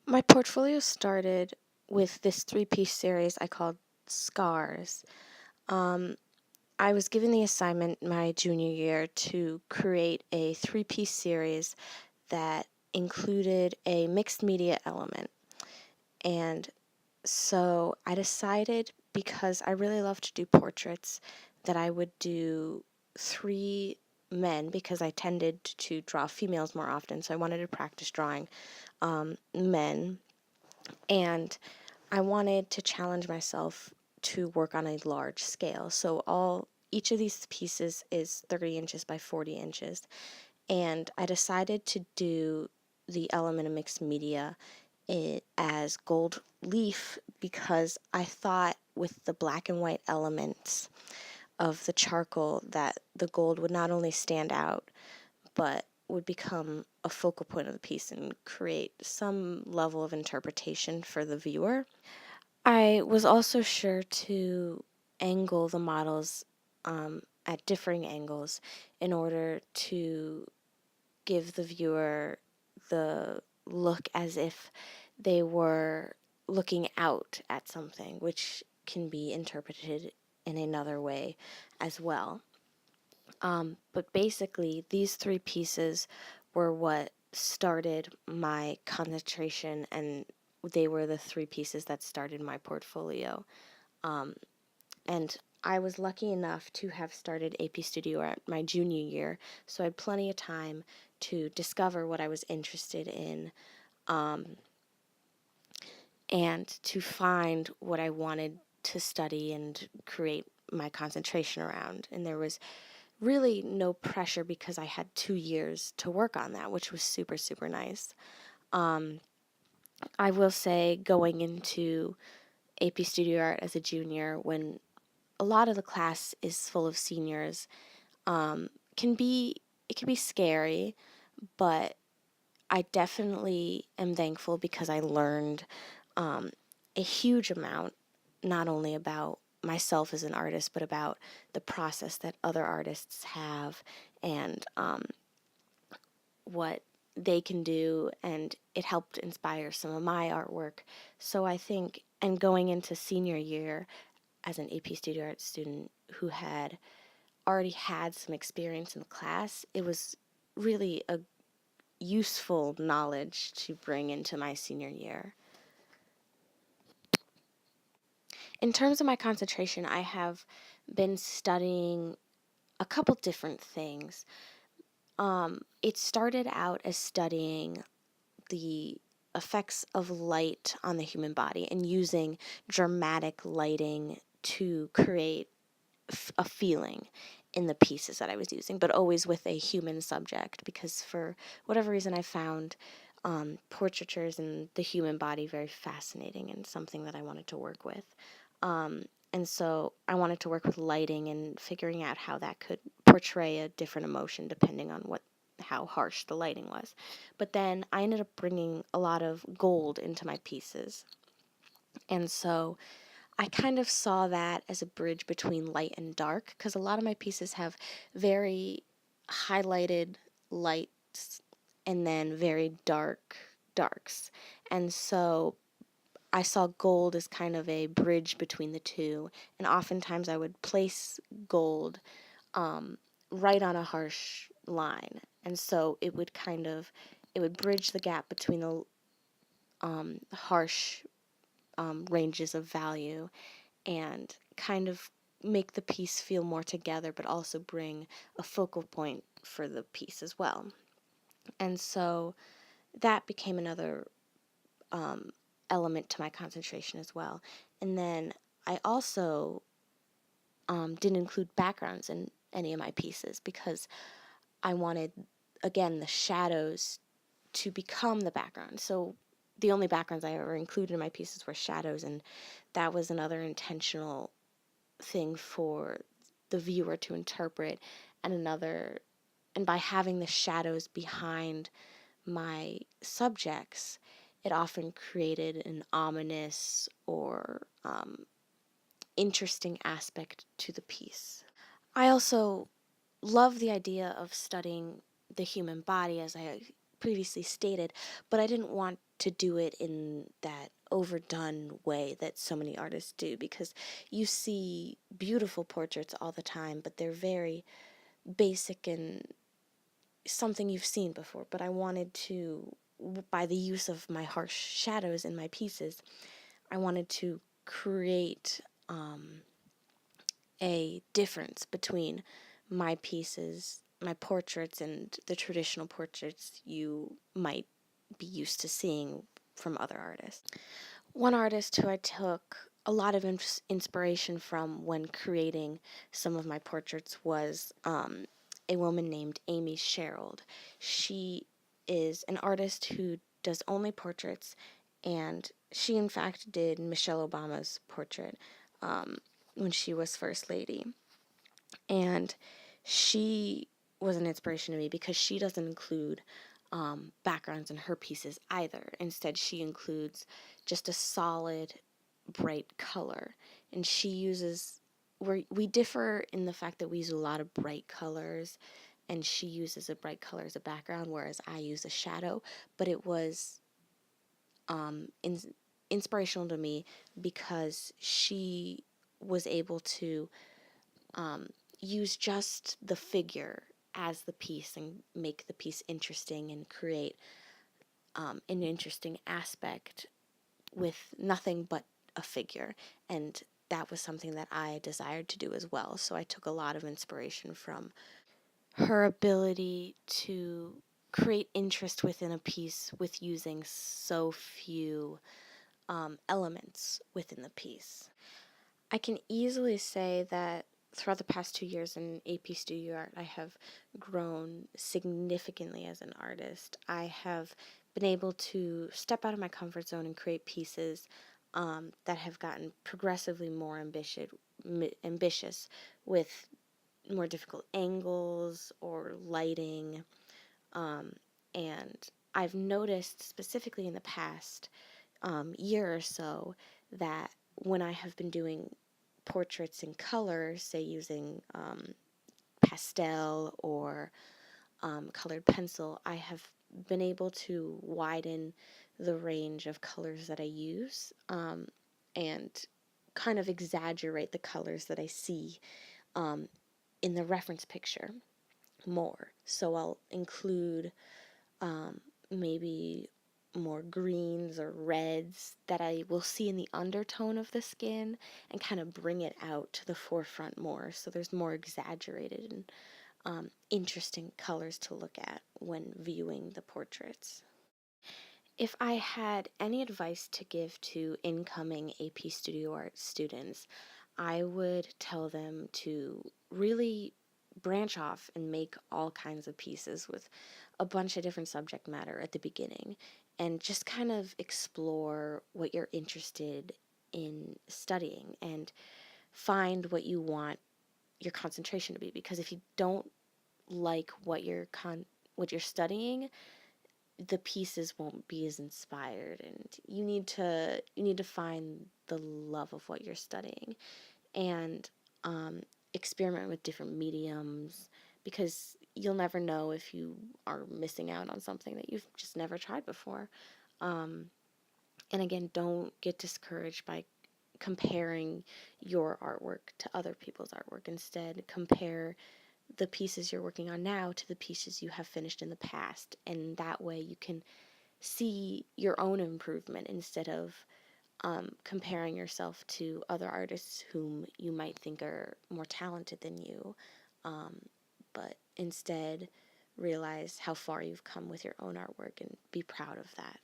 My portfolio started with this three-piece series I called Scars. Um, I was given the assignment my junior year to create a three-piece series that included a mixed media element. And so I decided, because I really love to do portraits, that I would do three men because I tended to draw females more often. So I wanted to practice drawing men. And I wanted to challenge myself to work on a large scale. So each of these pieces is 30 inches by 40 inches. And I decided to do the element of mixed media as gold leaf because I thought with the black and white elements of the charcoal that the gold would not only stand out, but would become a focal point of the piece and create some level of interpretation for the viewer. I was also sure to angle the models at differing angles in order to give the viewer the look as if they were looking out at something, which can be interpreted in another way as well. But basically, these three pieces were what started my concentration, and they were the three pieces that started my portfolio. Um, and I was lucky enough to have started AP Studio Art my junior year, so I had plenty of time to discover what I was interested in um, and to find what I wanted to study and create my concentration around. And there was really no pressure because I had 2 years to work on that, which was super, super nice. Um, I will say, going into AP Studio Art as a junior, when a lot of the class is full of seniors, um, can be it can be scary, but I definitely am thankful because I learned um, a huge amount, not only about myself as an artist, but about the process that other artists have and what they can do, and it helped inspire some of my artwork. So I think, and going into senior year as an AP Studio Art student who had already had some experience in the class, it was really a useful knowledge to bring into my senior year. In terms of my concentration, I have been studying a couple different things. It started out as studying the effects of light on the human body and using dramatic lighting to create a feeling in the pieces that I was using, but always with a human subject, because for whatever reason I found portraitures and the human body very fascinating and something that I wanted to work with. And so I wanted to work with lighting and figuring out how that could portray a different emotion depending on how harsh the lighting was. But then I ended up bringing a lot of gold into my pieces. And so I kind of saw that as a bridge between light and dark, because a lot of my pieces have very highlighted lights and then very dark darks. And so I saw gold as kind of a bridge between the two, and oftentimes I would place gold um, right on a harsh line, and so it would bridge the gap between the harsh ranges of value and kind of make the piece feel more together, but also bring a focal point for the piece as well. And so that became another element to my concentration as well. And then I also didn't include backgrounds in any of my pieces because I wanted, again, the shadows to become the background. So the only backgrounds I ever included in my pieces were shadows, and that was another intentional thing for the viewer to interpret, and by having the shadows behind my subjects, it often created an ominous or interesting aspect to the piece. I also love the idea of studying the human body, as I previously stated, but I didn't want to do it in that overdone way that so many artists do, because you see beautiful portraits all the time, but they're very basic and something you've seen before. But I wanted to, by the use of my harsh shadows in my pieces, I wanted to create a difference between my pieces, my portraits, and the traditional portraits you might be used to seeing from other artists. One artist who I took a lot of inspiration from when creating some of my portraits was a woman named Amy Sherald. She is an artist who does only portraits, and she, in fact, did Michelle Obama's portrait when she was First Lady. And she was an inspiration to me because she doesn't include backgrounds in her pieces either. Instead, she includes just a solid, bright color. And she uses, we differ in the fact that we use a lot of bright colors, and she uses a bright color as a background, whereas I use a shadow. But it was inspirational to me because she was able to use just the figure as the piece and make the piece interesting and create an interesting aspect with nothing but a figure. And that was something that I desired to do as well. So I took a lot of inspiration from her ability to create interest within a piece with using so few elements within the piece. I can easily say that throughout the past 2 years in AP Studio Art, I have grown significantly as an artist. I have been able to step out of my comfort zone and create pieces that have gotten progressively more ambitious with more difficult angles or lighting. And I've noticed specifically in the past year or so that when I have been doing portraits in color, say using pastel or colored pencil, I have been able to widen the range of colors that I use and kind of exaggerate the colors that I see in the reference picture more. So I'll include maybe more greens or reds that I will see in the undertone of the skin and kind of bring it out to the forefront more. So there's more exaggerated and interesting colors to look at when viewing the portraits. If I had any advice to give to incoming AP Studio Art students, I would tell them to really branch off and make all kinds of pieces with a bunch of different subject matter at the beginning and just kind of explore what you're interested in studying and find what you want your concentration to be, because if you don't like what you're studying, the pieces won't be as inspired, and you need to find the love of what you're studying and experiment with different mediums, because you'll never know if you are missing out on something that you've just never tried before. And again, don't get discouraged by comparing your artwork to other people's artwork. Instead, compare the pieces you're working on now to the pieces you have finished in the past, and that way you can see your own improvement instead of comparing yourself to other artists whom you might think are more talented than you, um, but instead realize how far you've come with your own artwork and be proud of that.